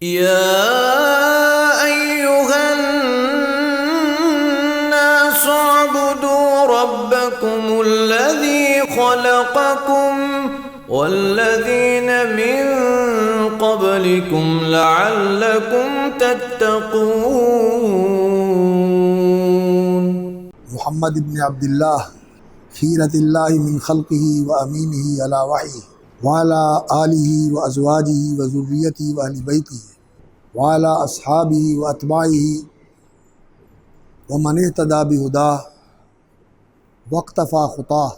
يا أيها الناس اعبدوا ربكم الذي خلقكم والذين من قبلكم لعلكم تتقون. محمد بن عبداللہ خیرۃ اللہ من خلقہ و امینہ علی وحیہ وعلی آلہ و ازواجہ و ذریتہ و اہل بیتہ وعلی اصحابہ و اتباعہ ومن اہتدی بہداہ واقتفى خطاہ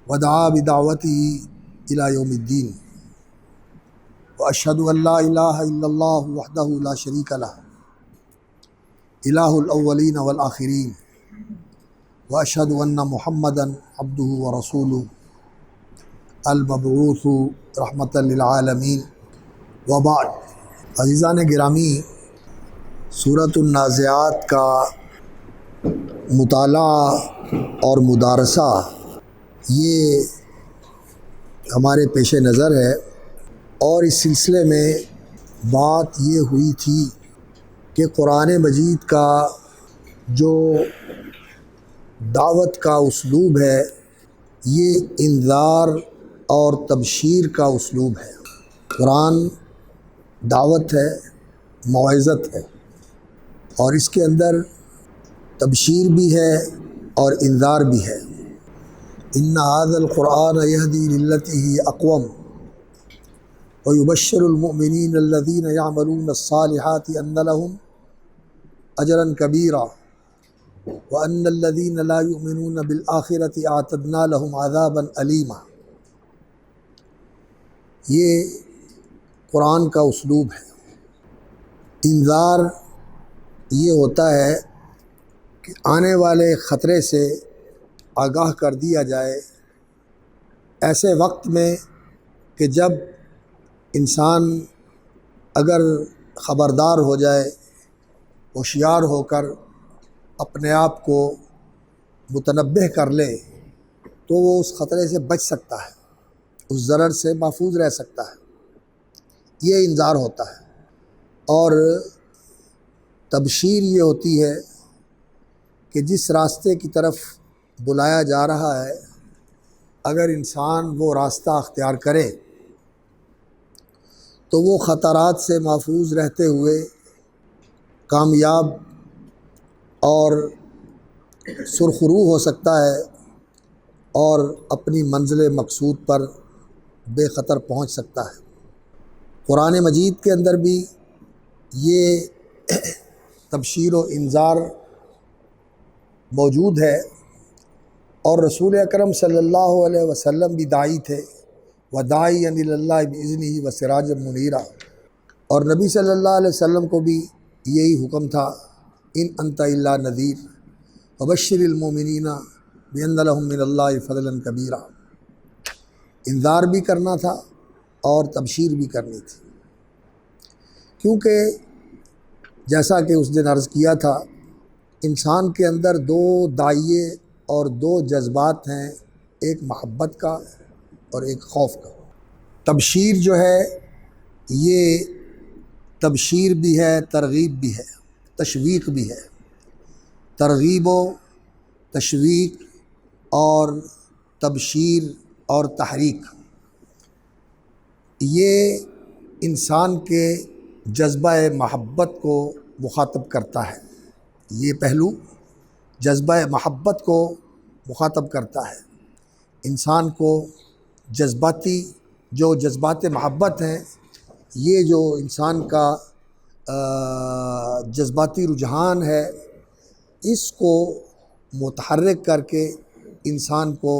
ودعا بدعوتہ الی یوم الدین. واشہد ان لا الہ الا اللہ وحدہ لا شریک لہ الہ الاولین والآخرین واشہد ان محمدًا عبدہ ورسولہ المبعوث رحمۃ للعالمین. وبعد. عزیزان گرامی، سورۃ النازعات کا مطالعہ اور مدارسہ یہ ہمارے پیش نظر ہے، اور اس سلسلے میں بات یہ ہوئی تھی کہ قرآن مجید کا جو دعوت کا اسلوب ہے یہ انذار اور تبشیر کا اسلوب ہے. قرآن دعوت ہے، موعظت ہے، اور اس کے اندر تبشیر بھی ہے اور انذار بھی ہے. ان ھذا القرآن یہدی للتی ہی اقوم ویبشر المؤمنین الذین یعملون الصالحات ان لهم اجرا کبیرا وان الذین لا یؤمنون بالآخرۃ اعتدنا لهم عذابا علیما. یہ قرآن کا اسلوب ہے. انذار یہ ہوتا ہے کہ آنے والے خطرے سے آگاہ کر دیا جائے ایسے وقت میں کہ جب انسان اگر خبردار ہو جائے، ہوشیار ہو کر اپنے آپ کو متنبہ کر لے تو وہ اس خطرے سے بچ سکتا ہے، اس ضرر سے محفوظ رہ سکتا ہے. یہ انذار ہوتا ہے. اور تبشیر یہ ہوتی ہے کہ جس راستے کی طرف بلایا جا رہا ہے اگر انسان وہ راستہ اختیار کرے تو وہ خطرات سے محفوظ رہتے ہوئے کامیاب اور سرخرو ہو سکتا ہے اور اپنی منزل مقصود پر بے خطر پہنچ سکتا ہے. قرآن مجید کے اندر بھی یہ تبشیر و انذار موجود ہے، اور رسول اکرم صلی اللہ علیہ وسلم بھی داعی تھے، وداعیا الی اللہ باذنہ وسراجا منیرا. اور نبی صلی اللہ علیہ وسلم کو بھی یہی حکم تھا، ان انت الا نذیر وبشر المؤمنین بان لهم من اللہ فضلا کبیرا. انذار بھی کرنا تھا اور تبشیر بھی کرنی تھی، کیونکہ جیسا کہ اس دن عرض کیا تھا انسان کے اندر دو داعیے اور دو جذبات ہیں، ایک محبت کا اور ایک خوف کا. تبشیر جو ہے یہ تبشیر بھی ہے، ترغیب بھی ہے، تشویق بھی ہے. ترغیب و تشویق اور تبشیر اور تحریک یہ انسان کے جذبہ محبت کو مخاطب کرتا ہے. یہ پہلو جذبہ محبت کو مخاطب کرتا ہے. انسان کو جو جذبات محبت ہیں، یہ جو انسان کا جذباتی رجحان ہے، اس کو متحرک کر کے انسان کو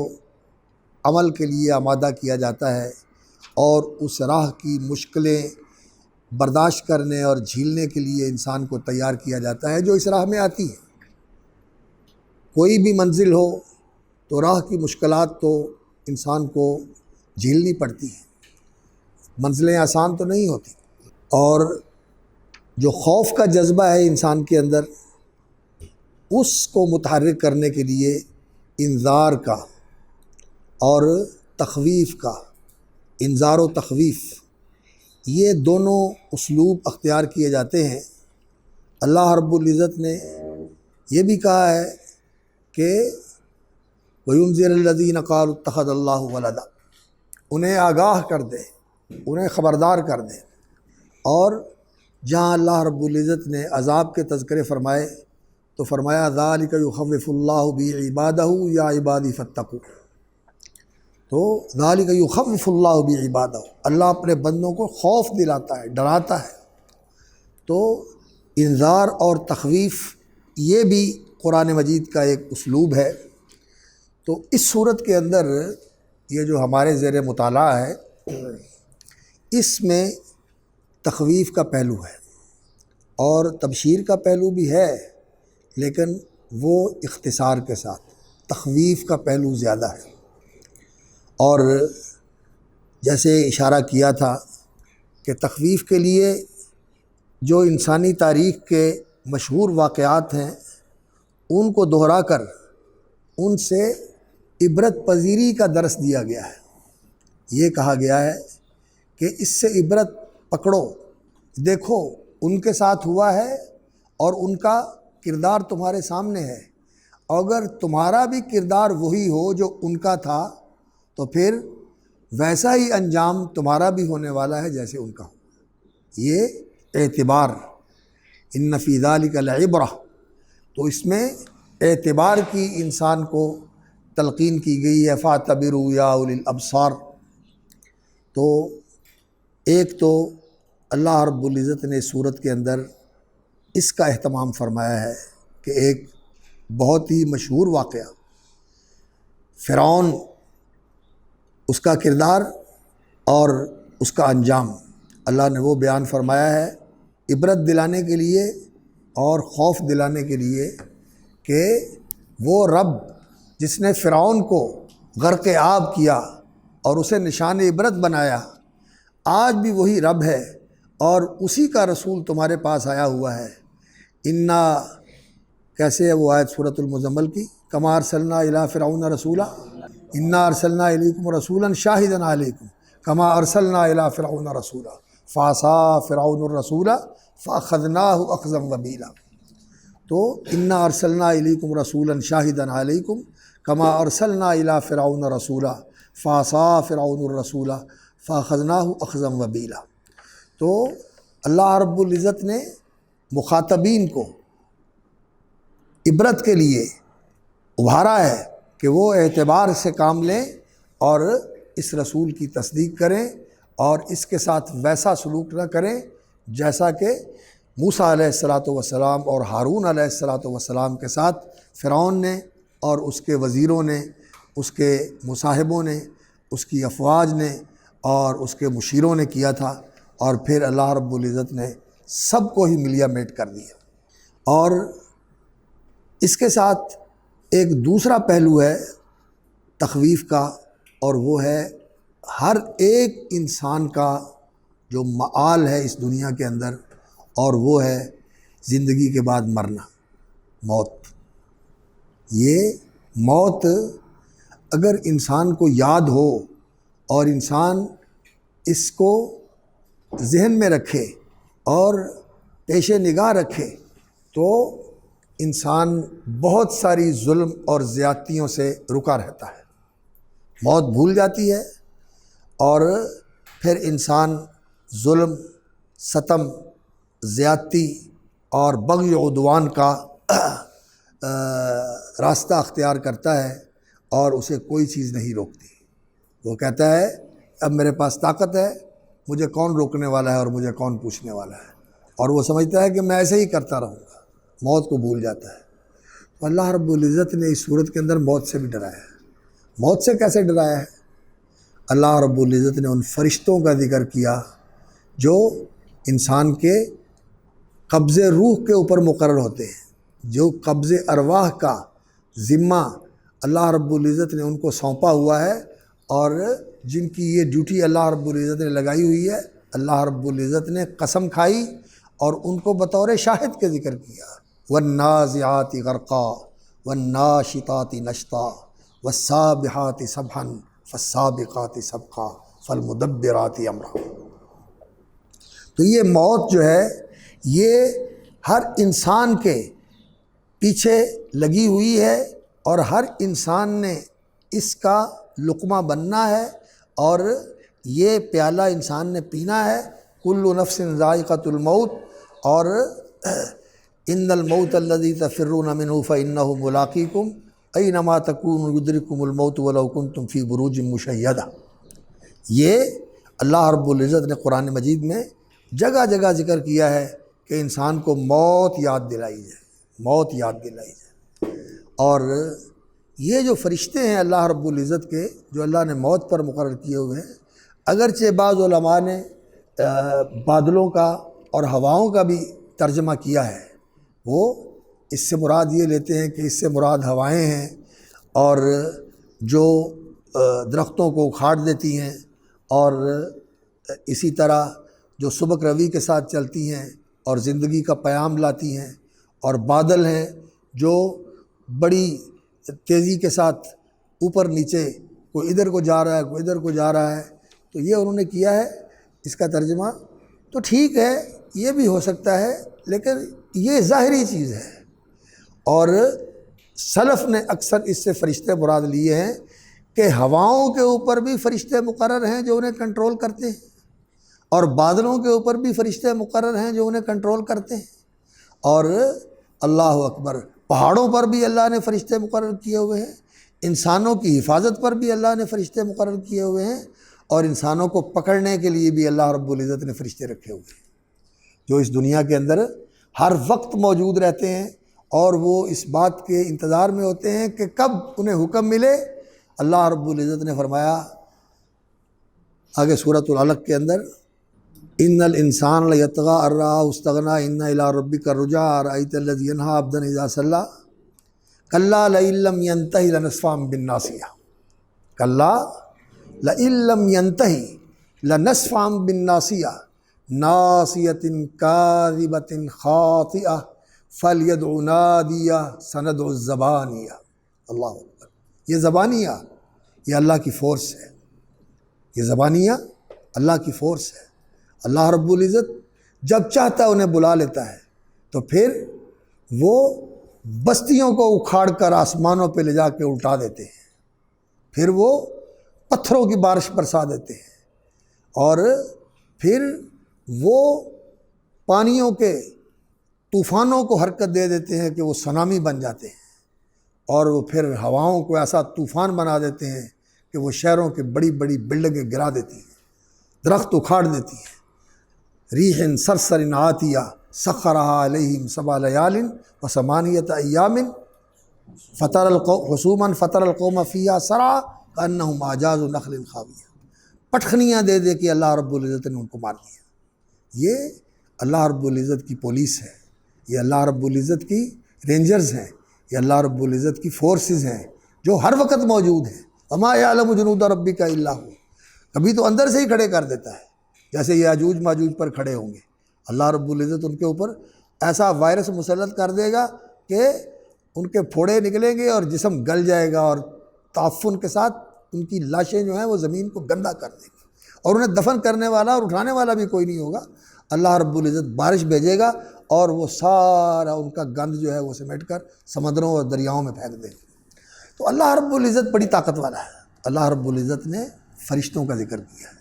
عمل کے لیے آمادہ کیا جاتا ہے، اور اس راہ کی مشکلیں برداشت کرنے اور جھیلنے کے لیے انسان کو تیار کیا جاتا ہے جو اس راہ میں آتی ہے. کوئی بھی منزل ہو تو راہ کی مشکلات تو انسان کو جھیلنی پڑتی ہیں، منزلیں آسان تو نہیں ہوتی. اور جو خوف کا جذبہ ہے انسان کے اندر، اس کو متحرک کرنے کے لیے انذار کا اور تخویف کا، انذار و تخویف یہ دونوں اسلوب اختیار کیے جاتے ہیں۔ اللہ رب العزت نے یہ بھی کہا ہے کہ وَيُنذِرَ الَّذِينَ قَالُوا اتَّخَذَ اللَّهُ وَلَدًا، انہیں آگاہ کر دے، انہیں خبردار کر دے۔ اور جہاں اللہ رب العزت نے عذاب کے تذکرے فرمائے تو فرمایا ذَلِكَ يُخَوِّفُ اللَّهُ بِهِ عِبَادَهُ يَا عِبَادِ فَاتَّقُونِ۔ تو ذَلِكَ يُخَوِّفُ اللَّهُ بِهِ عِبَادَهُ، اللہ اپنے بندوں کو خوف دلاتا ہے، ڈراتا ہے۔ تو انذار اور تخویف یہ بھی قرآن مجید کا ایک اسلوب ہے۔ تو اس صورت کے اندر یہ جو ہمارے زیر مطالعہ ہے، اس میں تخویف کا پہلو ہے اور تبشیر کا پہلو بھی ہے، لیکن وہ اختصار کے ساتھ، تخویف کا پہلو زیادہ ہے۔ اور جیسے اشارہ کیا تھا کہ تخویف کے لیے جو انسانی تاریخ کے مشہور واقعات ہیں ان کو دہرا کر ان سے عبرت پذیری کا درس دیا گیا ہے۔ یہ کہا گیا ہے کہ اس سے عبرت پکڑو، دیکھو ان کے ساتھ ہوا ہے اور ان کا کردار تمہارے سامنے ہے، اگر تمہارا بھی کردار وہی ہو جو ان کا تھا تو پھر ویسا ہی انجام تمہارا بھی ہونے والا ہے جیسے ان کا ہو۔ یہ اعتبار، ان فی ذلک لعبرہ، تو اس میں اعتبار کی انسان کو تلقین کی گئی ہے، فاعتبروا یا اولی الابصار۔ تو ایک تو اللہ رب العزت نے سورت کے اندر اس کا اہتمام فرمایا ہے کہ ایک بہت ہی مشہور واقعہ فرعون، اس کا کردار اور اس کا انجام اللہ نے وہ بیان فرمایا ہے، عبرت دلانے کے لیے اور خوف دلانے کے لیے کہ وہ رب جس نے فرعون کو غرق آب کیا اور اسے نشان عبرت بنایا، آج بھی وہی رب ہے اور اسی کا رسول تمہارے پاس آیا ہوا ہے۔ انا، کیسے ہے وہ آیت سورۃ المزمل کی، کما ارسلنا الی فرعون رسولا انا ارسلنا الیکم رسولا شاہدا علیکم کما ارسلنا الی فرعون رسولا فعصى فرعون الرسول فاخذناه اخذا وبیلا۔ تو انا ارسلنا الیکم رسولا شاہدا علیکم کما ارسلنا الی فرعون رسولا فعصى فرعون الرسول فاخذناه اخذا وبیلا۔ تو اللہ رب العزت نے مخاطبین کو عبرت کے لیے ابھارا ہے کہ وہ اعتبار سے کام لیں اور اس رسول کی تصدیق کریں اور اس کے ساتھ ویسا سلوک نہ کریں جیسا کہ موسیٰ علیہ السلام اور ہارون علیہ السلام کے ساتھ فرعون نے اور اس کے وزیروں نے، اس کے مصاحبوں نے، اس کی افواج نے اور اس کے مشیروں نے کیا تھا، اور پھر اللہ رب العزت نے سب کو ہی ملیا میٹ کر دیا۔ اور اس کے ساتھ ایک دوسرا پہلو ہے تخویف کا، اور وہ ہے ہر ایک انسان کا جو مآل ہے اس دنیا کے اندر، اور وہ ہے زندگی کے بعد مرنا، موت۔ یہ موت اگر انسان کو یاد ہو اور انسان اس کو ذہن میں رکھے اور پیش نگاہ رکھے تو انسان بہت ساری ظلم اور زیادتیوں سے رکا رہتا ہے۔ موت بھول جاتی ہے اور پھر انسان ظلم، ستم، زیادتی اور بغی و عدوان کا راستہ اختیار کرتا ہے اور اسے کوئی چیز نہیں روکتی۔ وہ کہتا ہے اب میرے پاس طاقت ہے، مجھے کون روکنے والا ہے اور مجھے کون پوچھنے والا ہے، اور وہ سمجھتا ہے کہ میں ایسے ہی کرتا رہوں گا، موت کو بھول جاتا ہے۔ تو اللہ رب العزت نے اس صورت کے اندر موت سے بھی ڈرایا ہے۔ موت سے کیسے ڈرایا ہے؟ اللہ رب العزت نے ان فرشتوں کا ذکر کیا جو انسان کے قبض روح کے اوپر مقرر ہوتے ہیں، جو قبض ارواح کا ذمہ اللہ رب العزت نے ان کو سونپا ہوا ہے، اور جن کی یہ ڈیوٹی اللہ رب العزت نے لگائی ہوئی ہے، اللہ رب العزت نے قسم کھائی اور ان کو بطور شاہد کے ذکر کیا، والنازعات غرقا والناشطات نشطا والسابحات سبحا فالسابقات سبقا فالمدبرات امرا۔ تو یہ موت جو ہے یہ ہر انسان کے پیچھے لگی ہوئی ہے اور ہر انسان نے اس کا لقمہ بننا ہے اور یہ پیالہ انسان نے پینا ہے۔ کل نفس ذائقۃ الموت، اور ان الموت الذی تفرون منہ فانہ ملاقیکم اینما تکونوا یدرککم الموت ولو کنتم فی بروج مشیدہ۔ یہ اللہ رب العزت نے قرآن مجید میں جگہ جگہ ذکر کیا ہے کہ انسان کو موت یاد دلائی جائے، موت یاد دلائی جائے۔ اور یہ جو فرشتے ہیں اللہ رب العزت کے، جو اللہ نے موت پر مقرر کیے ہوئے ہیں، اگرچہ بعض علماء نے بادلوں کا اور ہواؤں کا بھی ترجمہ کیا ہے، وہ اس سے مراد یہ لیتے ہیں کہ اس سے مراد ہوائیں ہیں اور جو درختوں کو اکھاڑ دیتی ہیں، اور اسی طرح جو سبک روی کے ساتھ چلتی ہیں اور زندگی کا پیام لاتی ہیں، اور بادل ہیں جو بڑی تیزی کے ساتھ اوپر نیچے، کوئی ادھر کو جا رہا ہے کوئی ادھر کو جا رہا ہے۔ تو یہ انہوں نے کیا ہے اس کا ترجمہ، تو ٹھیک ہے یہ بھی ہو سکتا ہے، لیکن یہ ظاہری چیز ہے۔ اور سلف نے اکثر اس سے فرشتے مراد لیے ہیں کہ ہواؤں کے اوپر بھی فرشتے مقرر ہیں جو انہیں کنٹرول کرتے ہیں، اور بادلوں کے اوپر بھی فرشتے مقرر ہیں جو انہیں کنٹرول کرتے ہیں، اور اللہ اکبر پہاڑوں پر بھی اللہ نے فرشتے مقرر کیے ہوئے ہیں، انسانوں کی حفاظت پر بھی اللہ نے فرشتے مقرر کیے ہوئے ہیں، اور انسانوں کو پکڑنے کے لیے بھی اللہ رب العزت نے فرشتے رکھے ہوئے ہیں جو اس دنیا کے اندر ہر وقت موجود رہتے ہیں، اور وہ اس بات کے انتظار میں ہوتے ہیں کہ کب انہیں حکم ملے۔ اللہ رب العزت نے فرمایا آگے سورۃ العلق کے اندر، ان الانسان لیطغی ان رآہ استغنی ان الی ربک الرجعی ارأیت الذی ینہی عبدا اذا صلی کلا لئن لم ینتہی لنصفا بالناصیہ، کلا لئن لم ینتہی لنصفا بالناصیہ ناصیۃ کاذبۃ خاطئہ فلیدع نادیہ سندع الزبانیہ۔ اللہ اکبر، یہ زبانیہ یہ اللہ کی فورس ہے، یہ زبانیہ اللہ کی فورس ہے۔ اللہ رب العزت جب چاہتا ہے انہیں بلا لیتا ہے، تو پھر وہ بستیوں کو اکھاڑ کر آسمانوں پہ لے جا کے الٹا دیتے ہیں، پھر وہ پتھروں کی بارش برسا دیتے ہیں، اور پھر وہ پانیوں کے طوفانوں کو حرکت دے دیتے ہیں کہ وہ سونامی بن جاتے ہیں، اور وہ پھر ہواؤں کو ایسا طوفان بنا دیتے ہیں کہ وہ شہروں کے بڑی بڑی بلڈنگیں گرا دیتی ہیں، درخت اکھاڑ دیتی ہیں۔ ریح صرصر عاتیہ سخرها علیہم 7 لیال و8 ایام حسوما فطر القوم فیہا سرعا کانہم اعجاز نخل خاویہ، پٹخنیاں دے دے کہ اللہ رب العزت نے ان کو مار دیا۔ یہ اللہ رب العزت کی پولیس ہے، یہ اللہ رب العزت کی رینجرز ہیں، یہ اللہ رب العزت کی فورسز ہیں جو ہر وقت موجود ہیں۔ وما یعلم جنود ربک الا ہو، کبھی تو اندر سے ہی کھڑے کر دیتا ہے، جیسے یاجوج ماجوج پر کھڑے ہوں گے، اللہ رب العزت ان کے اوپر ایسا وائرس مسلط کر دے گا کہ ان کے پھوڑے نکلیں گے اور جسم گل جائے گا، اور تعفن کے ساتھ ان کی لاشیں جو ہیں وہ زمین کو گندا کر دیں گی، اور انہیں دفن کرنے والا اور اٹھانے والا بھی کوئی نہیں ہوگا۔ اللہ رب العزت بارش بھیجے گا اور وہ سارا ان کا گند جو ہے وہ سمیٹ کر سمندروں اور دریاؤں میں پھینک دے گا۔ تو اللہ رب العزت بڑی طاقت والا ہے۔ اللہ رب العزت نے فرشتوں کا ذکر کیا ہے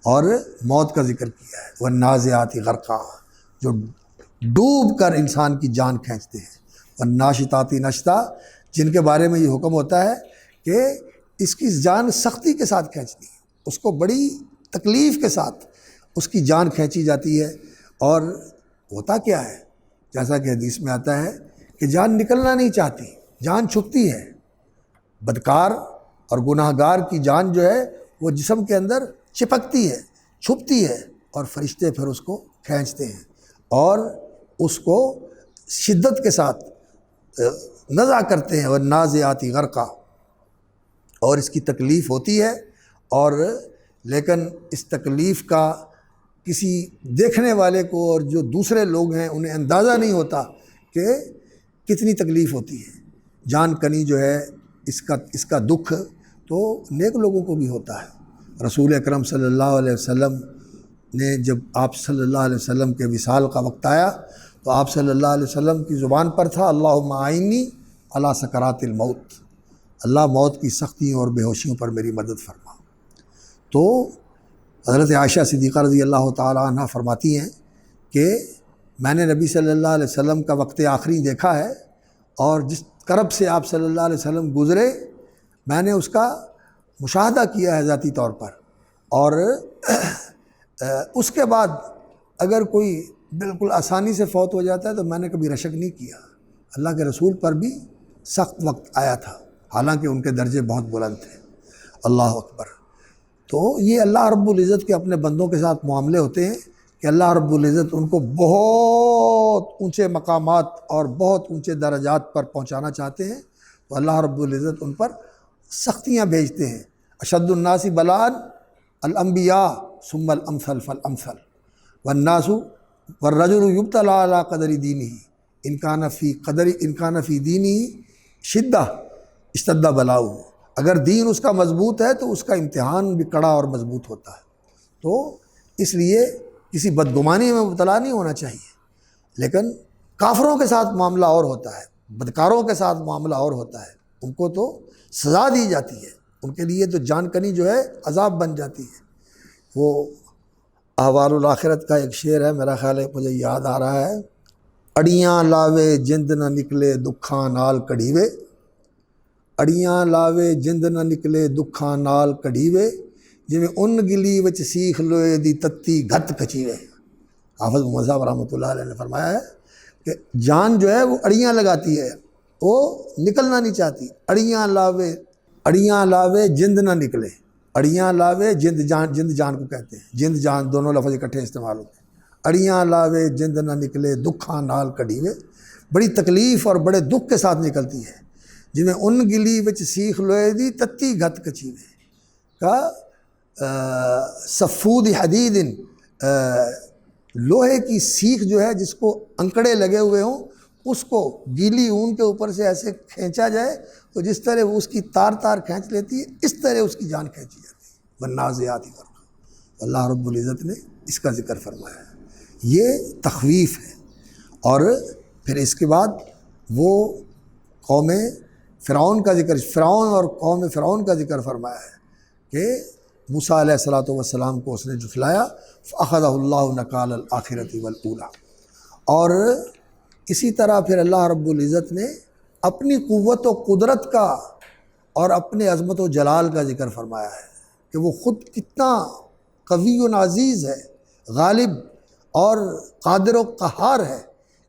اور موت کا ذکر کیا ہے، والنازعات غرقا، جو ڈوب کر انسان کی جان کھینچتے ہیں، والناشطات نشطا، جن کے بارے میں یہ حکم ہوتا ہے کہ اس کی جان سختی کے ساتھ کھینچنی ہے، اس کو بڑی تکلیف کے ساتھ اس کی جان کھینچی جاتی ہے۔ اور ہوتا کیا ہے، جیسا کہ حدیث میں آتا ہے کہ جان نکلنا نہیں چاہتی، جان چھپتی ہے۔ بدکار اور گناہ گار کی جان جو ہے وہ جسم کے اندر چپکتی ہے، چھپتی ہے، اور فرشتے پھر اس کو کھینچتے ہیں اور اس کو شدت کے ساتھ نزع کرتے ہیں، والنازعات غرقا، اور اس کی تکلیف ہوتی ہے، اور لیکن اس تکلیف کا کسی دیکھنے والے کو اور جو دوسرے لوگ ہیں انہیں اندازہ نہیں ہوتا کہ کتنی تکلیف ہوتی ہے۔ جان کنی جو ہے اس کا دکھ تو نیک لوگوں کو بھی ہوتا ہے۔ رسول اکرم صلی اللہ علیہ وسلم نے جب آپ صلی اللہ علیہ وسلم کے وصال کا وقت آیا تو آپ صلی اللہ علیہ وسلم کی زبان پر تھا اللہم اعنی علی سکرات الموت، اللہ موت کی سختیوں اور بے ہوشیوں پر میری مدد فرما۔ تو حضرت عائشہ صدیقہ رضی اللہ تعالی عنہ فرماتی ہیں کہ میں نے نبی صلی اللہ علیہ وسلم کا وقت آخری دیکھا ہے، اور جس کرب سے آپ صلی اللہ علیہ وسلم گزرے میں نے اس کا مشاہدہ کیا ہے ذاتی طور پر، اور اس کے بعد اگر کوئی بالکل آسانی سے فوت ہو جاتا ہے تو میں نے کبھی رشک نہیں کیا۔ اللہ کے رسول پر بھی سخت وقت آیا تھا، حالانکہ ان کے درجے بہت بلند تھے۔ اللہ اکبر۔ تو یہ اللہ رب العزت کے اپنے بندوں کے ساتھ معاملے ہوتے ہیں کہ اللہ رب العزت ان کو بہت اونچے مقامات اور بہت اونچے درجات پر پہنچانا چاہتے ہیں، تو اللہ رب العزت ان پر سختیاں بھیجتے ہیں۔ اشد الناس بلاء الانبیاء ثم الامثل فالامثل والناس والرجل یبتلی علی قدر دینہ ان کان فی دینہ شدہ اشتد بلاؤہ۔ اگر دین اس کا مضبوط ہے تو اس کا امتحان بھی کڑا اور مضبوط ہوتا ہے۔ تو اس لیے کسی بدگمانی میں مبتلا نہیں ہونا چاہیے، لیکن کافروں کے ساتھ معاملہ اور ہوتا ہے، بدکاروں کے ساتھ معاملہ اور ہوتا ہے، ان کو تو سزا دی جاتی ہے، ان کے لیے تو جان کنی جو ہے عذاب بن جاتی ہے۔ وہ احوال الآخرت کا ایک شعر ہے، میرا خیال ہے مجھے یاد آ رہا ہے، اڑیاں لاوے جند نہ نکلے دکھاں نال کڑھیوے، اڑیاں لاوے جند نہ نکلے دکھاں نال کڑھیوے، جویں ان گلی وچ سیخ لوئے دی تتی گھت کچیوے۔ حافظ محمد صاحب رحمۃ اللہ علیہ نے فرمایا ہے کہ جان جو ہے وہ اڑیاں لگاتی ہے، وہ نکلنا نہیں چاہتی۔ اڑیاں لاوے جند نہ نکلے، اڑیاں لاوے جند جان کو کہتے ہیں، جند جان دونوں لفظ اکٹھے استعمال ہوتے ہیں۔ اڑیاں لاوے جند نہ نکلے دکھاں نال کڑھیوے، بڑی تکلیف اور بڑے دکھ کے ساتھ نکلتی ہے۔ جویں ان گلی وچ سیخ لوئے دی تتی گھت کچیوے کا صفود حدید، لوہے کی سیخ جو ہے جس کو انکڑے لگے ہوئے ہوں، اس کو گیلی اون کے اوپر سے ایسے کھینچا جائے تو جس طرح وہ اس کی تار تار کھینچ لیتی ہے، اس طرح اس کی جان کھینچی جاتی ہے۔ والنازعات غرقا، اللہ رب العزت نے اس کا ذکر فرمایا ہے۔ یہ تخویف ہے۔ اور پھر اس کے بعد وہ قوم فرعون کا ذکر، فرعون اور قوم فرعون کا ذکر فرمایا ہے کہ موسیٰ علیہ الصلوۃ والسلام کو اس نے جھٹلایا، فأخذہ اللہ نکال الآخرۃ والأولیٰ۔ اور اسی طرح پھر اللہ رب العزت نے اپنی قوت و قدرت کا اور اپنے عظمت و جلال کا ذکر فرمایا ہے کہ وہ خود کتنا قوی و عزیز ہے، غالب اور قادر و قہار ہے،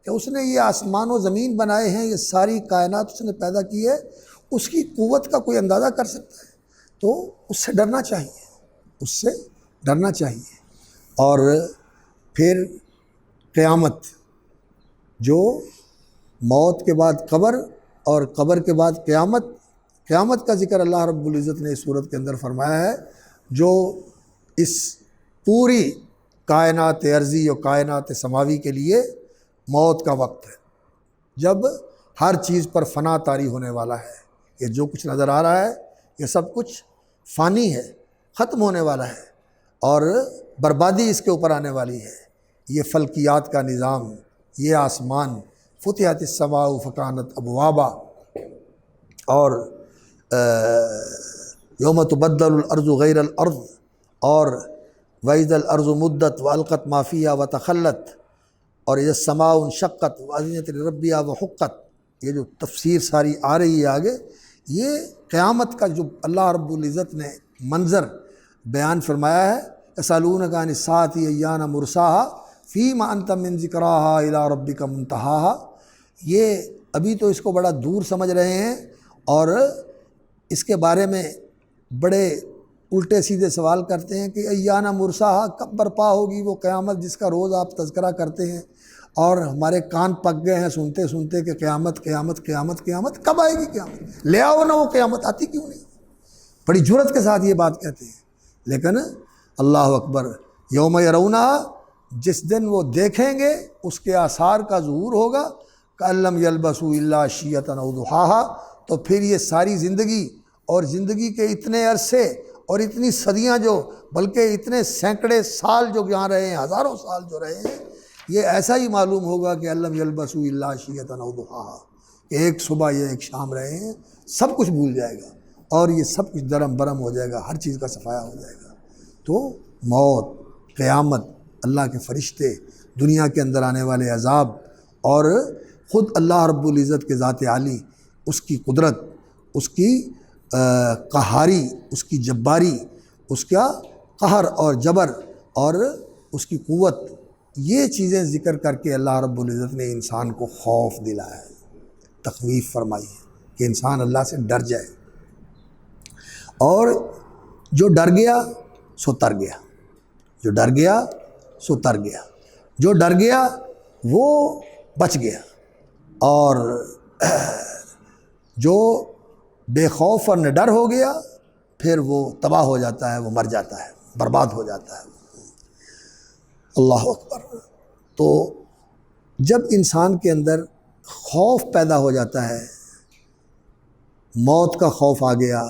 کہ اس نے یہ آسمان و زمین بنائے ہیں، یہ ساری کائنات اس نے پیدا کی ہے، اس کی قوت کا کوئی اندازہ کر سکتا ہے؟ تو اس سے ڈرنا چاہیے، اس سے ڈرنا چاہیے۔ اور پھر قیامت، جو موت کے بعد قبر اور قبر کے بعد قیامت، قیامت کا ذکر اللہ رب العزت نے اس صورت کے اندر فرمایا ہے، جو اس پوری کائنات ارضی اور کائنات سماوی کے لیے موت کا وقت ہے، جب ہر چیز پر فنا طاری ہونے والا ہے۔ یہ جو کچھ نظر آ رہا ہے یہ سب کچھ فانی ہے، ختم ہونے والا ہے، اور بربادی اس کے اوپر آنے والی ہے۔ یہ فلکیات کا نظام، یہ آسمان، فتحت السماء فکانت ابوابا، اور یوم تبدل الارض غیر الارض، اور وَإِذَا الْأَرْضُ مُدَّتْ وَأَلْقَتْ مَا فِيهَا وَتَخَلَّتْ، اور اِذَا السَّمَاءُ انشَقَّتْ وَأَذِنَتْ لِرَبِّهَا وَحُقَّتْ۔ یہ جو تفسیر ساری آ رہی ہے آگے، یہ قیامت کا جو اللہ رب العزت نے منظر بیان فرمایا ہے، يَسْأَلُونَكَ عَنِ السَّاعَةِ أَيَّانَ مُرْسَاهَا فِيمَ أَنْتَ مِنْ ذِكْرَاهَا إِلَىٰ رَبِّكَ مُنْتَهَاهَا۔ یہ ابھی تو اس کو بڑا دور سمجھ رہے ہیں اور اس کے بارے میں بڑے الٹے سیدھے سوال کرتے ہیں کہ ایانہ مرساہا، کب برپا ہوگی وہ قیامت جس کا روز آپ تذکرہ کرتے ہیں، اور ہمارے کان پک گئے ہیں سنتے سنتے کہ قیامت قیامت قیامت قیامت کب آئے گی قیامت؟ لے آؤ نا وہ قیامت، آتی کیوں نہیں؟ بڑی جرت کے ساتھ یہ بات کہتے ہیں، لیکن اللہ اکبر، یوم یرونہ، جس دن وہ دیکھیں گے اس کے آثار کا ظہور ہوگا، کأن لم یلبثوا الا عشیۃ او ضحاہا، تو پھر یہ ساری زندگی اور زندگی کے اتنے عرصے اور اتنی صدیاں جو، بلکہ اتنے سینکڑے سال جو یہاں رہے ہیں، ہزاروں سال جو رہے ہیں، یہ ایسا ہی معلوم ہوگا کہ لم یلبسوا الا عشیۃ او ضحاہا، کہ ایک صبح یا ایک شام رہے ہیں، سب کچھ بھول جائے گا اور یہ سب کچھ درم برم ہو جائے گا، ہر چیز کا صفایا ہو جائے گا۔ تو موت، قیامت، اللہ کے فرشتے، دنیا کے اندر آنے والے عذاب، اور خود اللہ رب العزت کے ذات عالی، اس کی قدرت، اس کی قہاری، اس کی جباری، اس کا قہر اور جبر اور اس کی قوت، یہ چیزیں ذکر کر کے اللہ رب العزت نے انسان کو خوف دلایا ہے، تخویف فرمائی ہے کہ انسان اللہ سے ڈر جائے، اور جو ڈر گیا سو تر گیا، جو ڈر گیا سو تر گیا، جو ڈر گیا وہ بچ گیا، اور جو بے خوف اور نڈر ہو گیا پھر وہ تباہ ہو جاتا ہے، وہ مر جاتا ہے، برباد ہو جاتا ہے۔ اللہ اکبر۔ تو جب انسان کے اندر خوف پیدا ہو جاتا ہے، موت کا خوف آ گیا،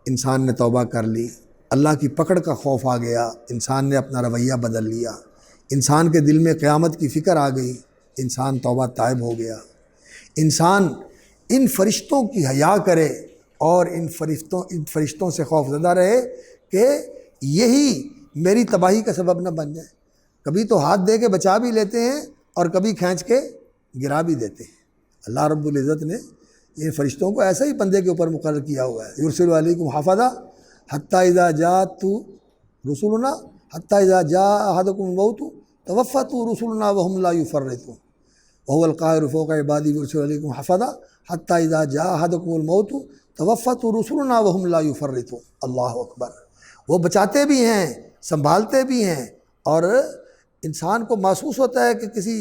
انسان نے توبہ کر لی، اللہ کی پکڑ کا خوف آ گیا، انسان نے اپنا رویہ بدل لیا، انسان کے دل میں قیامت کی فکر آ گئی، انسان توبہ تائب ہو گیا، انسان ان فرشتوں کی حیا کرے اور ان فرشتوں سے خوف زدہ رہے کہ یہی میری تباہی کا سبب نہ بن جائے۔ کبھی تو ہاتھ دے کے بچا بھی لیتے ہیں اور کبھی کھینچ کے گرا بھی دیتے ہیں۔ اللہ رب العزت نے یہ فرشتوں کو ایسا ہی بندے کے اوپر مقرر کیا ہوا ہے، یرسل علیکم حفظا حتی اذا جاءت رسلنا حتی اذا جاء احدکم الموت توفت رسلنا وهم لا يفرطون وهو القاہر فوق عبادی یرسل علیکم حفظا حتی اذا جاء احدکم الموت توفت رسلنا وهم لا يفرطون۔ اللہ اکبر۔ وہ بچاتے بھی ہیں، سنبھالتے بھی ہیں، اور انسان کو محسوس ہوتا ہے کہ کسی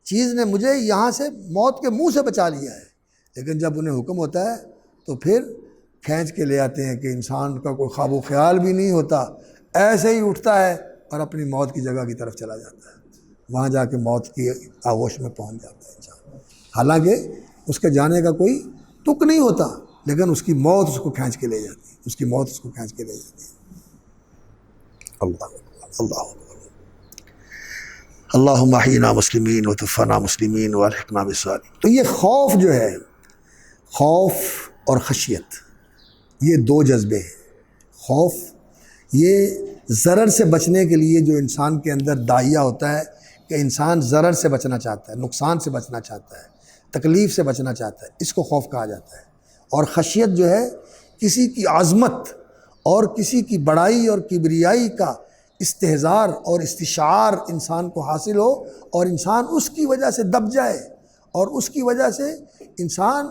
چیز نے مجھے یہاں سے موت کے منہ سے بچا لیا ہے، لیکن جب انہیں حکم ہوتا ہے تو پھر کھینچ کے لے آتے ہیں کہ انسان کا کوئی خواب و خیال بھی نہیں ہوتا، ایسے ہی اٹھتا ہے اور اپنی موت کی جگہ کی طرف چلا جاتا ہے، وہاں جا کے موت کی آغوش میں پہنچ جاتا ہے انسان، حالانکہ اس کے جانے کا کوئی تک نہیں ہوتا، لیکن اس کی موت اس کو کھینچ کے لے جاتی ہے، اس کی موت اس کو کھینچ کے لے جاتی ہے۔ اللہ اللہم احینا مسلمین وتوفنا مسلمین والحقنا بالصالحین۔ تو یہ خوف جو ہے، خوف اور خشیت، یہ دو جذبے ہیں۔ خوف یہ ضرر سے بچنے کے لیے جو انسان کے اندر داعیہ ہوتا ہے کہ انسان ضرر سے بچنا چاہتا ہے، نقصان سے بچنا چاہتا ہے، تکلیف سے بچنا چاہتا ہے، اس کو خوف کہا جاتا ہے۔ اور خشیت جو ہے کسی کی عظمت اور کسی کی بڑائی اور کبریائی کا استحضار اور استشعار انسان کو حاصل ہو، اور انسان اس کی وجہ سے دب جائے، اور اس کی وجہ سے انسان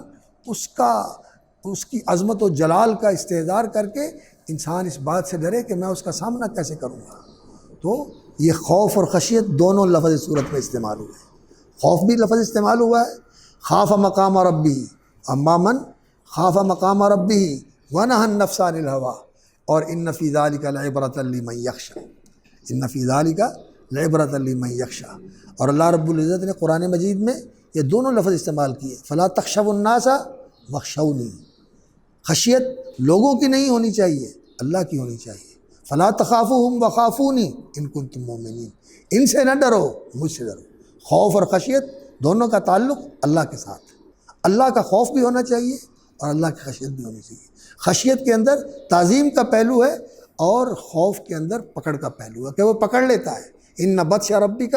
اس کی عظمت و جلال کا استحضار کر کے انسان اس بات سے ڈرے کہ میں اس کا سامنا کیسے کروں گا۔ تو یہ خوف اور خشیت دونوں لفظ صورت میں استعمال ہوئے ہیں۔ خوف بھی لفظ استعمال ہوا ہے، خاف مقام ربی، اما من خاف مقام ربی ونہى النفس عن الہوى، اور ان فی ذلک لعبرۃ لمن یخشی، ان فی ذلک لعبرۃ لمن یخشی۔ اور اللہ رب العزت نے قرآن مجید میں یہ دونوں لفظ استعمال کیے، فلا تخشوا الناس واخشونی۔ خشیت لوگوں کی نہیں ہونی چاہیے، اللہ کی ہونی چاہیے۔ فلا تخافوہم وخافونی ان کنتم مؤمنین، ان سے نہ ڈرو، مجھ سے ڈرو۔ خوف اور خشیت دونوں کا تعلق اللہ کے ساتھ، اللہ کا خوف بھی ہونا چاہیے اور اللہ کی خشیت بھی ہونی چاہیے۔ خشیت کے اندر تعظیم کا پہلو ہے اور خوف کے اندر پکڑ کا پہلو ہے کہ وہ پکڑ لیتا ہے۔ ان بطش ربک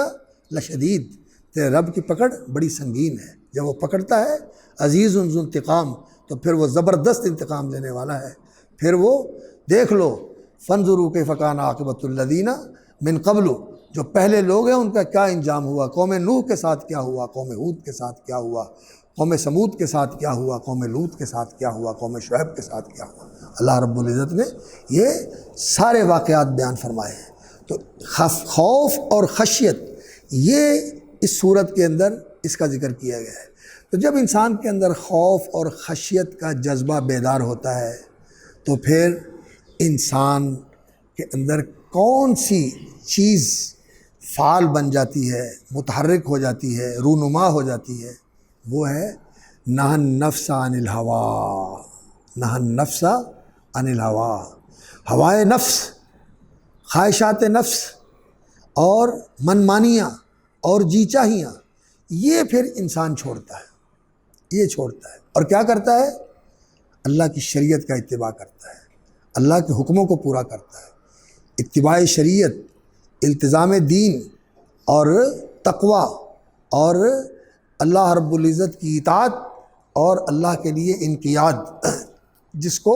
لشدید، تیرے رب کی پکڑ بڑی سنگین ہے، جب وہ پکڑتا ہے عزیز ذو انتقام، تو پھر وہ زبردست انتقام دینے والا ہے۔ پھر وہ دیکھ لو فانظروا کیف کان عاقبۃ الذین من قبل، جو پہلے لوگ ہیں ان کا کیا انجام ہوا، قوم نوح کے ساتھ کیا ہوا، قوم ہود کے ساتھ کیا ہوا، قوم سمود کے ساتھ کیا ہوا، قوم لوط کے ساتھ کیا ہوا، قوم شعیب کے ساتھ کیا ہوا۔ اللہ رب العزت نے یہ سارے واقعات بیان فرمائے ہیں۔ تو خوف اور خشیت یہ اس صورت کے اندر اس کا ذکر کیا گیا ہے۔ تو جب انسان کے اندر خوف اور خشیت کا جذبہ بیدار ہوتا ہے تو پھر انسان کے اندر کون سی چیز فعال بن جاتی ہے، متحرک ہو جاتی ہے، رونما ہو جاتی ہے، وہ ہے نہى النفس عن الہوى، نہى النفس عن الہوى۔ ہوائے نفس، خواہشات نفس اور منمانیاں اور جی چاہیاں، یہ پھر انسان چھوڑتا ہے، یہ چھوڑتا ہے اور کیا کرتا ہے؟ اللہ کی شریعت کا اتباع کرتا ہے، اللہ کے حکموں کو پورا کرتا ہے۔ اتباع شریعت، التزام دین اور تقوی اور اللہ رب العزت کی اطاعت اور اللہ کے لیے انقیاد، جس کو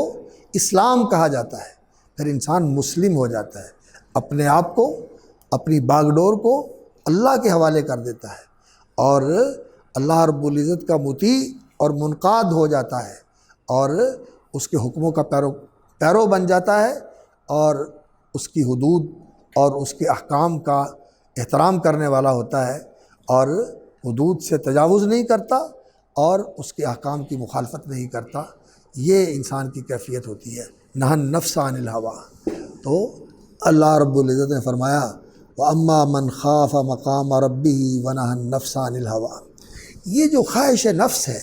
اسلام کہا جاتا ہے، پھر انسان مسلم ہو جاتا ہے، اپنے آپ کو، اپنی باغ ڈور کو اللہ کے حوالے کر دیتا ہے اور اللہ رب العزت کا مطیع اور منقاد ہو جاتا ہے اور اس کے حکموں کا پیرو بن جاتا ہے اور اس کی حدود اور اس کے احکام کا احترام کرنے والا ہوتا ہے اور حدود سے تجاوز نہیں کرتا اور اس کے احکام کی مخالفت نہیں کرتا۔ یہ انسان کی کیفیت ہوتی ہے، نہى النفس عن الهوى۔ تو اللہ رب العزت نے فرمایا وَأَمَّا مَنْ خَافَ مَقَامَ رَبِّهِ وَنَهَى النَّفْسَ عَنِ الْهَوَىٰ، یہ جو خواہش نفس ہے،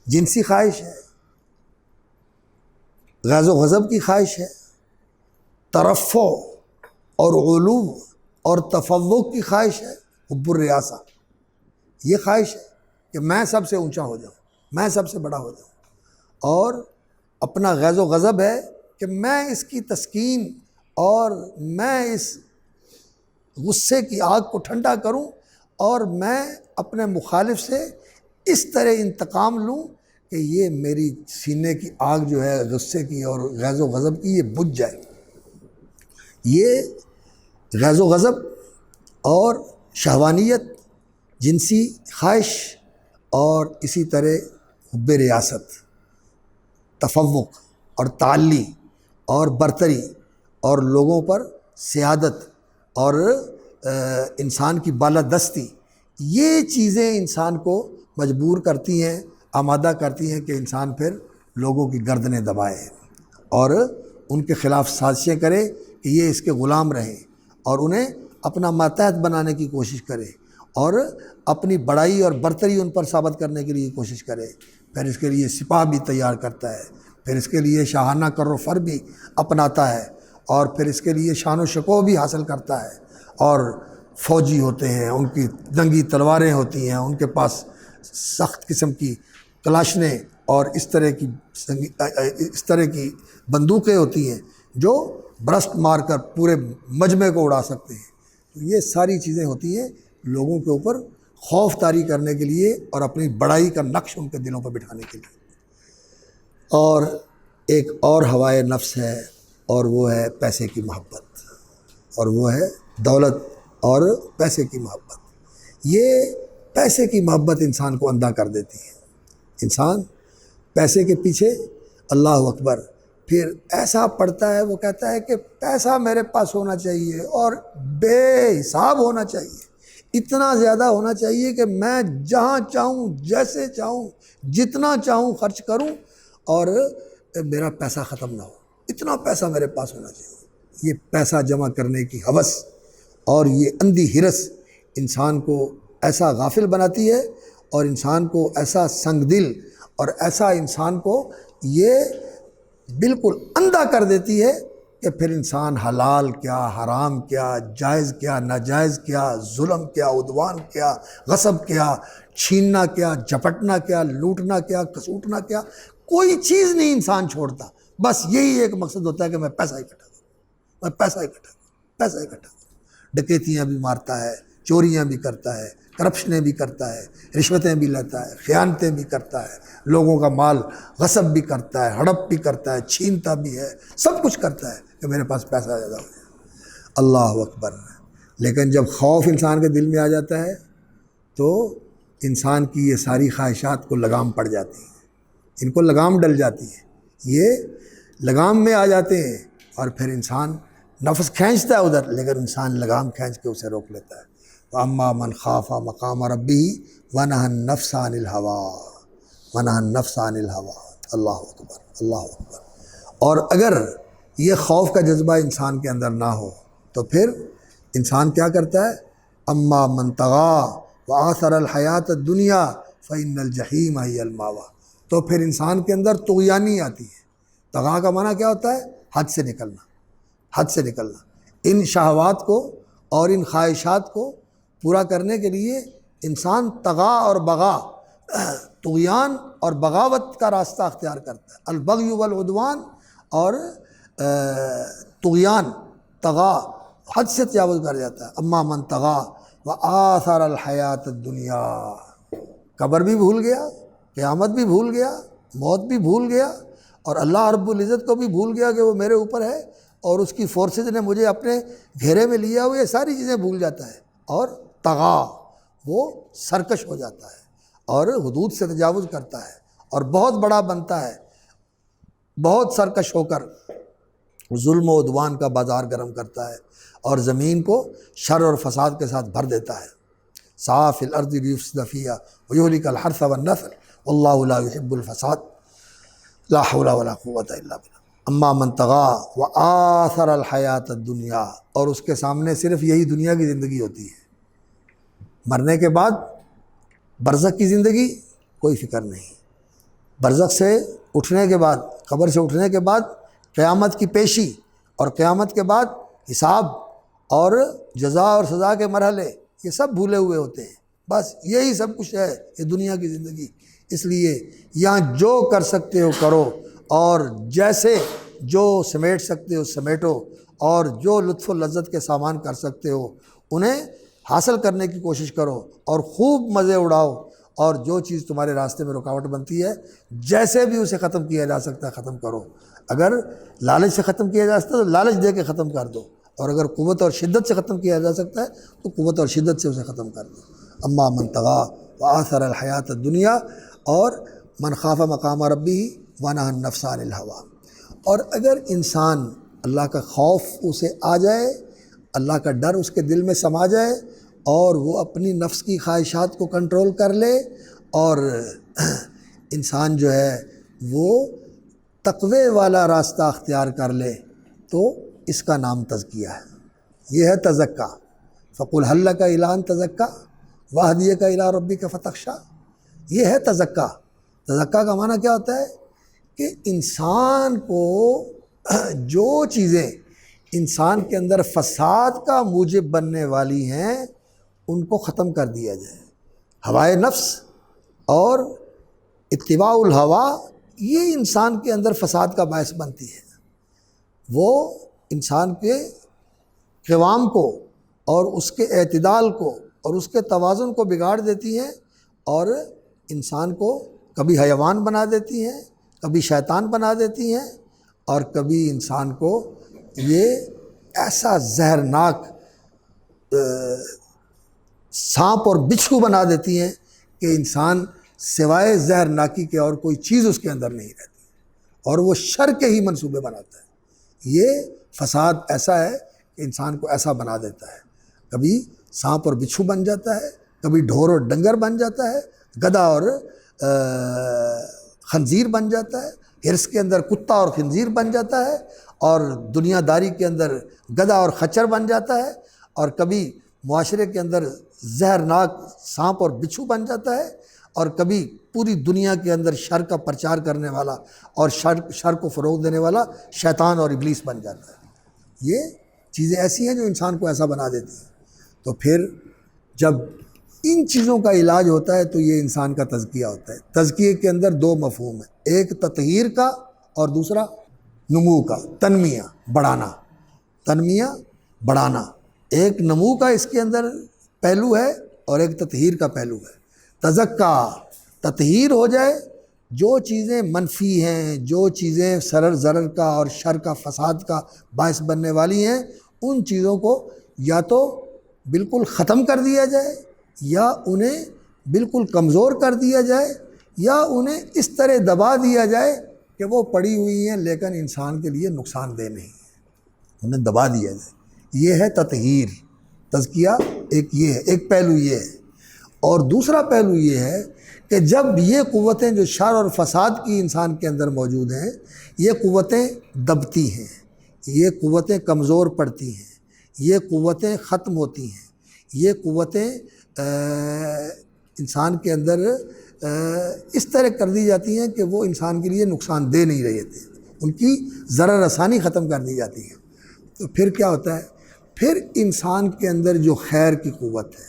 جنسی خواہش ہے، غیظ و غضب کی خواہش ہے، ترفع اور علو اور تفوق کی خواہش ہے، حب الریاسہ، یہ خواہش ہے کہ میں سب سے اونچا ہو جاؤں، میں سب سے بڑا ہو جاؤں، اور اپنا غیظ و غضب ہے کہ میں اس کی تسکین اور میں اس غصے کی آگ کو ٹھنڈا کروں اور میں اپنے مخالف سے اس طرح انتقام لوں کہ یہ میری سینے کی آگ جو ہے غصے کی اور غیظ و غضب کی، یہ بجھ جائے۔ یہ غیظ و غضب اور شہوانیت، جنسی خواہش اور اسی طرح حب ریاست، تفوق اور تعلی اور برتری اور لوگوں پر سیادت اور انسان کی بالادستی، یہ چیزیں انسان کو مجبور کرتی ہیں، آمادہ کرتی ہیں کہ انسان پھر لوگوں کی گردنیں دبائے اور ان کے خلاف سازشیں کرے کہ یہ اس کے غلام رہیں اور انہیں اپنا ماتحت بنانے کی کوشش کرے اور اپنی بڑائی اور برتری ان پر ثابت کرنے کے لیے کوشش کرے۔ پھر اس کے لیے سپاہ بھی تیار کرتا ہے، پھر اس کے لیے شاہانہ کر و فر بھی اپناتا ہے اور پھر اس کے لیے شان و شکوہ بھی حاصل کرتا ہے، اور فوجی ہوتے ہیں، ان کی ننگی تلواریں ہوتی ہیں، ان کے پاس سخت قسم کی کلاشنیں اور اس طرح کی بندوقیں ہوتی ہیں جو برسٹ مار کر پورے مجمع کو اڑا سکتے ہیں۔ تو یہ ساری چیزیں ہوتی ہیں لوگوں کے اوپر خوف طاری کرنے کے لیے اور اپنی بڑائی کا نقش ان کے دلوں پر بٹھانے کے لیے۔ اور ایک اور ہوائے نفس ہے اور وہ ہے پیسے کی محبت، اور وہ ہے دولت اور پیسے کی محبت۔ یہ پیسے کی محبت انسان کو اندھا کر دیتی ہے۔ انسان پیسے کے پیچھے اللہ اکبر، پھر ایسا پڑتا ہے، وہ کہتا ہے کہ پیسہ میرے پاس ہونا چاہیے اور بے حساب ہونا چاہیے، اتنا زیادہ ہونا چاہیے کہ میں جہاں چاہوں، جیسے چاہوں، جتنا چاہوں خرچ کروں اور میرا پیسہ ختم نہ ہو، اتنا پیسہ میرے پاس ہونا چاہیے۔ یہ پیسہ جمع کرنے کی ہوس اور یہ اندھی ہرس انسان کو ایسا غافل بناتی ہے اور انسان کو ایسا سنگ دل اور ایسا انسان کو یہ بالکل اندھا کر دیتی ہے کہ پھر انسان حلال کیا، حرام کیا، جائز کیا، ناجائز کیا، ظلم کیا، عدوان کیا، غصب کیا، چھیننا کیا، جھپٹنا کیا، لوٹنا کیا، کسوٹنا کیا، کوئی چیز نہیں انسان چھوڑتا۔ بس یہی ایک مقصد ہوتا ہے کہ میں پیسہ اکٹھا کروں، میں پیسہ اکٹھا کروں، پیسہ اکٹھا کروں۔ ڈکیتیاں بھی مارتا ہے، چوریاں بھی کرتا ہے، کرپشنیں بھی کرتا ہے، رشوتیں بھی لیتا ہے، خیانتیں بھی کرتا ہے، لوگوں کا مال غصب بھی کرتا ہے، ہڑپ بھی کرتا ہے، چھینتا بھی ہے، سب کچھ کرتا ہے کہ میرے پاس پیسہ زیادہ ہو جائے۔ اللہ اکبر۔ لیکن جب خوف انسان کے دل میں آ جاتا ہے تو انسان کی یہ ساری خواہشات کو لگام پڑ جاتی ہیں، ان کو لگام ڈل جاتی ہے، یہ لگام میں آ جاتے ہیں اور پھر انسان نفس کھینچتا ہے ادھر، لیکن انسان لگام کھینچ کے اسے روک لیتا ہے۔ وَأَمَّا مَنْ خَافَ مَقَامَ رَبِّهِ وَنَهَى النَّفْسَ عَنِ الْهَوَىٰ وَنَهَى النَّفْسَ عَنِ الْهَوَىٰ۔ اللہ اکبر، اللہ اکبر۔ اور اگر یہ خوف کا جذبہ انسان کے اندر نہ ہو تو پھر انسان کیا کرتا ہے؟ اما من طغیٰ وآثر الحیات الدنیا فإن الجحیم ہی المأویٰ۔ تو پھر انسان کے اندر طغیانی آتی ہے۔ طغیٰ کا معنی کیا ہوتا ہے؟ حد سے نکلنا، حد سے نکلنا۔ ان شہوات کو اور ان خواہشات کو پورا کرنے کے لیے انسان طغا اور بغا، طغیان اور بغاوت کا راستہ اختیار کرتا ہے۔ البغی والعدوان اور طغیان، طغا، حد سے تجاوز کر جاتا ہے۔ اما من طغا وآثر الحیات الدنیا، قبر بھی بھول گیا، قیامت بھی بھول گیا، موت بھی بھول گیا، اور اللہ رب العزت کو بھی بھول گیا کہ وہ میرے اوپر ہے اور اس کی فورسز نے مجھے اپنے گھیرے میں لیا ہوا، یہ ساری چیزیں بھول جاتا ہے، اور طغا، وہ سرکش ہو جاتا ہے اور حدود سے تجاوز کرتا ہے اور بہت بڑا بنتا ہے، بہت سرکش ہو کر ظلم و عدوان کا بازار گرم کرتا ہے اور زمین کو شر اور فساد کے ساتھ بھر دیتا ہے۔ صاف الارض لیفسد فیہا ویہلک الحرث والنسل واللہ لا یحب الفساد لا حول ولا قوۃ الا باللہ۔ اما من طغا وآثر الحیات الدنیا، اور اس کے سامنے صرف یہی دنیا کی زندگی ہوتی ہے، مرنے کے بعد برزخ کی زندگی کوئی فکر نہیں، برزخ سے اٹھنے کے بعد، قبر سے اٹھنے کے بعد قیامت کی پیشی اور قیامت کے بعد حساب اور جزا اور سزا کے مرحلے، یہ سب بھولے ہوئے ہوتے ہیں۔ بس یہی سب کچھ ہے یہ دنیا کی زندگی۔ اس لیے یہاں جو کر سکتے ہو کرو، اور جیسے جو سمیٹ سکتے ہو سمیٹو، اور جو لطف و لذت کے سامان کر سکتے ہو انہیں حاصل کرنے کی کوشش کرو اور خوب مزے اڑاؤ، اور جو چیز تمہارے راستے میں رکاوٹ بنتی ہے جیسے بھی اسے ختم کیا جا سکتا ہے ختم کرو۔ اگر لالچ سے ختم کیا جا سکتا ہے تو لالچ دے کے ختم کر دو، اور اگر قوت اور شدت سے ختم کیا جا سکتا ہے تو قوت اور شدت سے اسے ختم کر دو۔ اما من طغا وآثر الحیات الدنیا، اور من خاف مقام ربہ ونہی النفس عن الہویٰ۔ اور اگر انسان اللہ کا خوف اسے آ جائے، اللہ کا ڈر اس کے دل میں سما جائے، اور وہ اپنی نفس کی خواہشات کو کنٹرول کر لے، اور انسان جو ہے وہ تقوی والا راستہ اختیار کر لے، تو اس کا نام تزکیہ ہے۔ یہ ہے تزکیہ۔ فقل هل لک الی ان تزکی واہدیک الی ربک فتخشی، یہ ہے تزکیہ۔ تزکیہ کا معنی کیا ہوتا ہے کہ انسان کو جو چیزیں انسان کے اندر فساد کا موجب بننے والی ہیں ان کو ختم کر دیا جائے۔ ہوائے نفس اور اتباع الہوا یہ انسان کے اندر فساد کا باعث بنتی ہے، وہ انسان کے قوام کو اور اس کے اعتدال کو اور اس کے توازن کو بگاڑ دیتی ہیں، اور انسان کو کبھی حیوان بنا دیتی ہیں، کبھی شیطان بنا دیتی ہیں، اور کبھی انسان کو یہ ایسا زہرناک سانپ اور بچھو بنا دیتی ہیں کہ انسان سوائے زہرناکی کے اور کوئی چیز اس کے اندر نہیں رہتی، اور وہ شر کے ہی منصوبے بناتا ہے۔ یہ فساد ایسا ہے کہ انسان کو ایسا بنا دیتا ہے، کبھی سانپ اور بچھو بن جاتا ہے، کبھی ڈھور اور ڈنگر بن جاتا ہے، گدھا اور خنزیر بن جاتا ہے، ہرس کے اندر کتا اور خنزیر بن جاتا ہے، اور دنیا داری کے اندر گدھا اور خچر بن جاتا ہے، اور کبھی معاشرے کے اندر زہرناک سانپ اور بچھو بن جاتا ہے، اور کبھی پوری دنیا کے اندر شر کا پرچار کرنے والا اور شر کو فروغ دینے والا شیطان اور ابلیس بن جاتا ہے۔ یہ چیزیں ایسی ہیں جو انسان کو ایسا بنا دیتی ہیں۔ تو پھر جب ان چیزوں کا علاج ہوتا ہے تو یہ انسان کا تزکیہ ہوتا ہے۔ تزکیے کے اندر دو مفہوم ہیں، ایک تطہیر کا اور دوسرا نمو کا، تنمیہ، بڑھانا، تنمیہ، بڑھانا۔ ایک نمو کا اس کے اندر پہلو ہے اور ایک تطہیر کا پہلو ہے۔ تزکا، تطہیر ہو جائے، جو چیزیں منفی ہیں، جو چیزیں ضرر کا اور شر کا فساد کا باعث بننے والی ہیں، ان چیزوں کو یا تو بالکل ختم کر دیا جائے، یا انہیں بالکل کمزور کر دیا جائے، یا انہیں اس طرح دبا دیا جائے کہ وہ پڑی ہوئی ہیں لیکن انسان کے لیے نقصان دہ نہیں ہے، انہیں دبا دیا جائے۔ یہ ہے تطہیر۔ تزکیہ ایک یہ ہے، ایک پہلو یہ ہے، اور دوسرا پہلو یہ ہے کہ جب یہ قوتیں جو شر اور فساد کی انسان کے اندر موجود ہیں، یہ قوتیں دبتی ہیں، یہ قوتیں کمزور پڑتی ہیں، یہ قوتیں ختم ہوتی ہیں، یہ قوتیں انسان کے اندر اس طرح کر دی جاتی ہیں کہ وہ انسان کے لیے نقصان دہ نہیں رہتے، ان کی ضرر رسانی ختم کر دی جاتی ہے۔ تو پھر کیا ہوتا ہے؟ پھر انسان کے اندر جو خیر کی قوت ہے،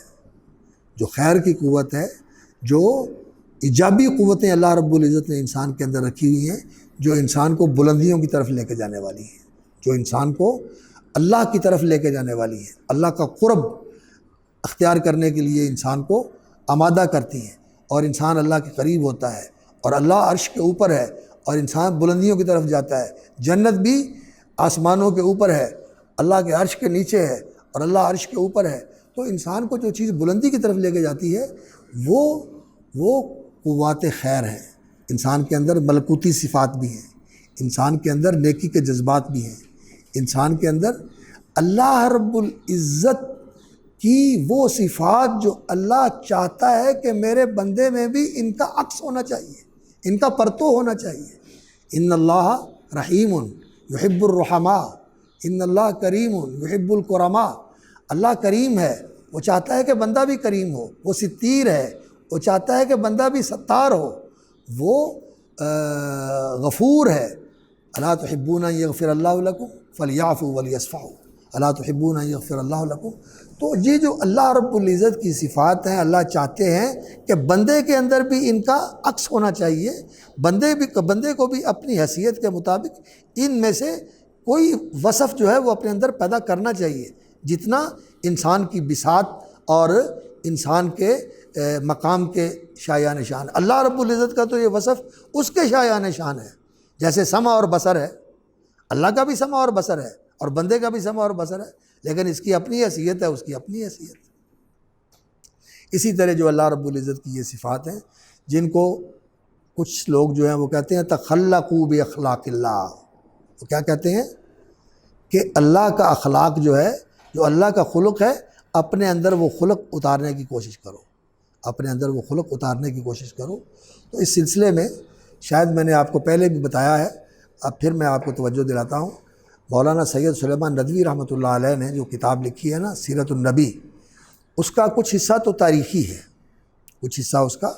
جو خیر کی قوت ہے، جو ایجابی قوتیں اللہ رب العزت نے انسان کے اندر رکھی ہوئی ہیں، جو انسان کو بلندیوں کی طرف لے کے جانے والی ہیں، جو انسان کو اللہ کی طرف لے کے جانے والی ہیں، اللہ کا قرب اختیار کرنے کے لیے انسان کو آمادہ کرتی ہیں، اور انسان اللہ کے قریب ہوتا ہے، اور اللہ عرش کے اوپر ہے، اور انسان بلندیوں کی طرف جاتا ہے۔ جنت بھی آسمانوں کے اوپر ہے، اللہ کے عرش کے نیچے ہے، اور اللہ عرش کے اوپر ہے۔ تو انسان کو جو چیز بلندی کی طرف لے کے جاتی ہے وہ قوات خیر ہیں۔ انسان کے اندر ملکوتی صفات بھی ہیں، انسان کے اندر نیکی کے جذبات بھی ہیں، انسان کے اندر اللہ رب العزت کی وہ صفات جو اللہ چاہتا ہے کہ میرے بندے میں بھی ان کا عکس ہونا چاہیے، ان کا پرتو ہونا چاہیے۔ ان اللہ رحیم یحب الرحماء، ان اللہ کریم یحب الکرماء۔ اللہ کریم ہے، وہ چاہتا ہے کہ بندہ بھی کریم ہو۔ وہ ستیر ہے، وہ چاہتا ہے کہ بندہ بھی ستار ہو۔ وہ غفور ہے۔ الا تحبون ان یغفر اللہ لکم فلیعفوا ولیصفحوا، الا تحبون ان یغفر اللہ لکم۔ تو یہ جو اللہ رب العزت کی صفات ہیں، اللہ چاہتے ہیں کہ بندے کے اندر بھی ان کا عکس ہونا چاہیے، بندے کو بھی اپنی حیثیت کے مطابق ان میں سے کوئی وصف جو ہے وہ اپنے اندر پیدا کرنا چاہیے، جتنا انسان کی بساط اور انسان کے مقام کے شایان شان۔ اللہ رب العزت کا تو یہ وصف اس کے شایان شان ہے، جیسے سمع اور بصر ہے، اللہ کا بھی سمع اور بصر ہے، اور بندے کا بھی سمع اور بصر ہے، لیکن اس کی اپنی حیثیت ہے، اس کی اپنی حیثیت ہے۔ اسی طرح جو اللہ رب العزت کی یہ صفات ہیں، جن کو کچھ لوگ جو ہیں وہ کہتے ہیں تخلقوا باخلاق اللہ، وہ کیا کہتے ہیں کہ اللہ کا اخلاق جو ہے، جو اللہ کا خلق ہے، اپنے اندر وہ خلق اتارنے کی کوشش کرو، اپنے اندر وہ خلق اتارنے کی کوشش کرو۔ تو اس سلسلے میں شاید میں نے آپ کو پہلے بھی بتایا ہے، اب پھر میں آپ کو توجہ دلاتا ہوں۔ مولانا سید سلیمان ندوی رحمۃ اللہ علیہ نے جو کتاب لکھی ہے نا سیرت النبی، اس کا کچھ حصہ تو تاریخی ہے، کچھ حصہ اس کا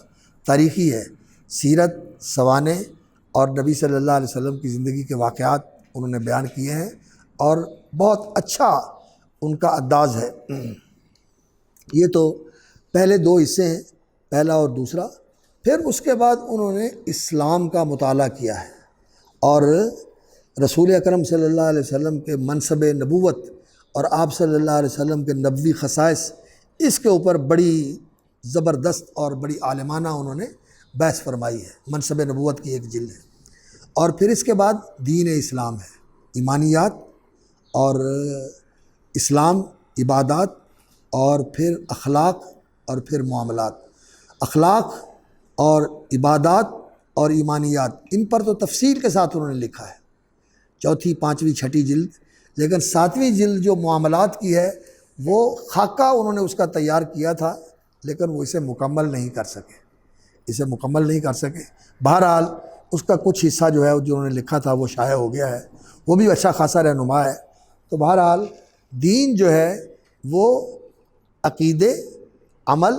تاریخی ہے۔ سیرت، سوانح اور نبی صلی اللہ علیہ وسلم کی زندگی کے واقعات انہوں نے بیان کیے ہیں، اور بہت اچھا ان کا انداز ہے۔ یہ تو پہلے دو حصے ہیں، پہلا اور دوسرا۔ پھر اس کے بعد انہوں نے اسلام کا مطالعہ کیا ہے، اور رسول اکرم صلی اللہ علیہ وسلم کے منصب نبوت اور آپ صلی اللہ علیہ وسلم کے نبوی خصائص، اس کے اوپر بڑی زبردست اور بڑی عالمانہ انہوں نے بحث فرمائی ہے۔ منصب نبوت کی ایک جلد ہے، اور پھر اس کے بعد دین اسلام ہے، ایمانیات اور اسلام، عبادات، اور پھر اخلاق، اور پھر معاملات۔ اخلاق اور عبادات اور ایمانیات، ان پر تو تفصیل کے ساتھ انہوں نے لکھا ہے، چوتھی، پانچویں، چھٹی جلد۔ لیکن ساتویں جلد جو معاملات کی ہے، وہ خاکہ انہوں نے اس کا تیار کیا تھا، لیکن وہ اسے مکمل نہیں کر سکے، بہرحال اس کا کچھ حصہ جو ہے جو انہوں نے لکھا تھا وہ شائع ہو گیا ہے، وہ بھی اچھا خاصا رہنما ہے۔ تو بہرحال دین جو ہے وہ عقیدے، عمل،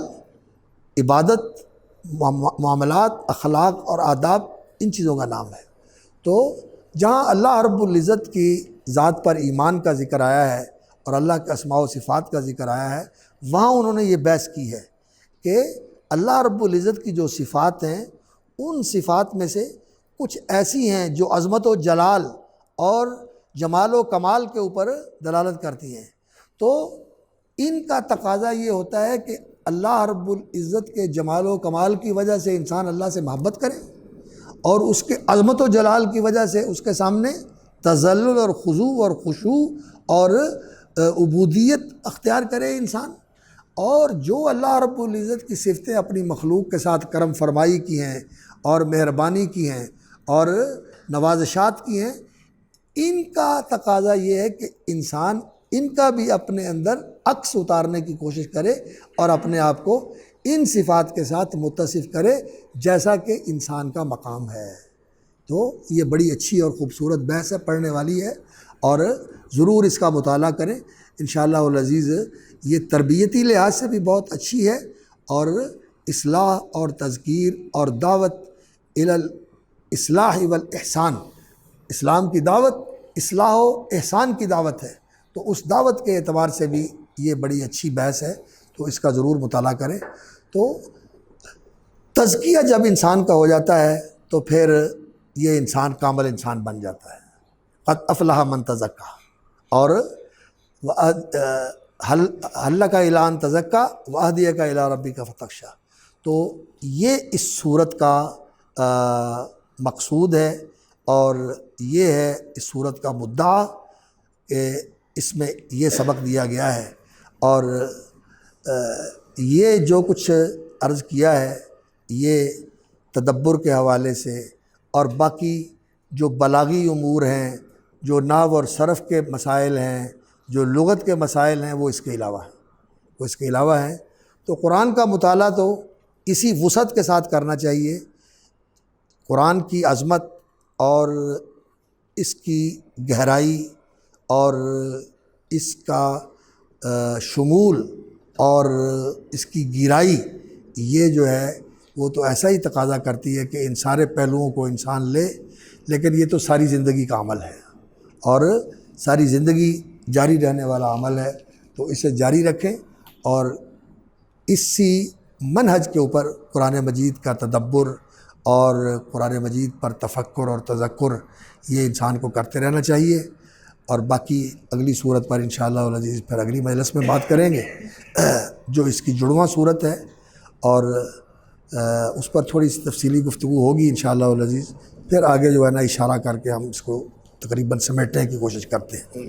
عبادت، معاملات، اخلاق اور آداب، ان چیزوں کا نام ہے۔ تو جہاں اللہ رب العزت کی ذات پر ایمان کا ذکر آیا ہے اور اللہ کے اسماء و صفات کا ذکر آیا ہے، وہاں انہوں نے یہ بحث کی ہے کہ اللہ رب العزت کی جو صفات ہیں، ان صفات میں سے کچھ ایسی ہیں جو عظمت و جلال اور جمال و کمال کے اوپر دلالت کرتی ہیں۔ تو ان کا تقاضا یہ ہوتا ہے کہ اللہ رب العزت کے جمال و کمال کی وجہ سے انسان اللہ سے محبت کرے، اور اس کے عظمت و جلال کی وجہ سے اس کے سامنے تذلل اور خضوع اور خشوع اور عبودیت اختیار کرے انسان۔ اور جو اللہ رب العزت کی صفتیں اپنی مخلوق کے ساتھ کرم فرمائی کی ہیں اور مہربانی کی ہیں اور نوازشات کی ہیں، ان کا تقاضا یہ ہے کہ انسان ان کا بھی اپنے اندر عکس اتارنے کی کوشش کرے، اور اپنے آپ کو ان صفات کے ساتھ متصف کرے جیسا کہ انسان کا مقام ہے۔ تو یہ بڑی اچھی اور خوبصورت بحث ہے، پڑھنے والی ہے، اور ضرور اس کا مطالعہ کریں انشاءاللہ العزیز۔ یہ تربیتی لحاظ سے بھی بہت اچھی ہے، اور اصلاح اور تذکیر اور دعوت الی الاصلاح والاحسان اسلام کی دعوت اصلاح و احسان کی دعوت ہے، تو اس دعوت کے اعتبار سے بھی یہ بڑی اچھی بحث ہے، تو اس کا ضرور مطالعہ کریں۔ تو تزکیہ جب انسان کا ہو جاتا ہے تو پھر یہ انسان کامل انسان بن جاتا ہے۔ قد افلح من تزکا، اور حل کا اعلان تزکا وہدیہ کا الی ربک فتخشی، تو یہ اس صورت کا مقصود ہے، اور یہ ہے اس صورت کا مدعا کہ اس میں یہ سبق دیا گیا ہے۔ اور یہ جو کچھ عرض کیا ہے یہ تدبر کے حوالے سے، اور باقی جو بلاغی امور ہیں، جو نحو اور صرف کے مسائل ہیں، جو لغت کے مسائل ہیں، وہ اس کے علاوہ ہیں، تو قرآن کا مطالعہ تو اسی وسعت کے ساتھ کرنا چاہیے۔ قرآن کی عظمت اور اس کی گہرائی اور اس کا شمول اور اس کی گہرائی، یہ جو ہے وہ تو ایسا ہی تقاضا کرتی ہے کہ ان سارے پہلوؤں کو انسان لے، لیکن یہ تو ساری زندگی کا عمل ہے، اور ساری زندگی جاری رہنے والا عمل ہے، تو اسے جاری رکھیں، اور اسی منہج کے اوپر قرآن مجید کا تدبر اور قرآن مجید پر تفکر اور تذکر یہ انسان کو کرتے رہنا چاہیے۔ اور باقی اگلی صورت پر انشاءاللہ العزیز پھر اگلی مجلس میں بات کریں گے، جو اس کی جڑواں صورت ہے، اور اس پر تھوڑی سی تفصیلی گفتگو ہوگی انشاءاللہ العزیز، پھر آگے جو ہے نا اشارہ کر کے ہم اس کو تقریباً سمیٹنے کی کوشش کرتے ہیں۔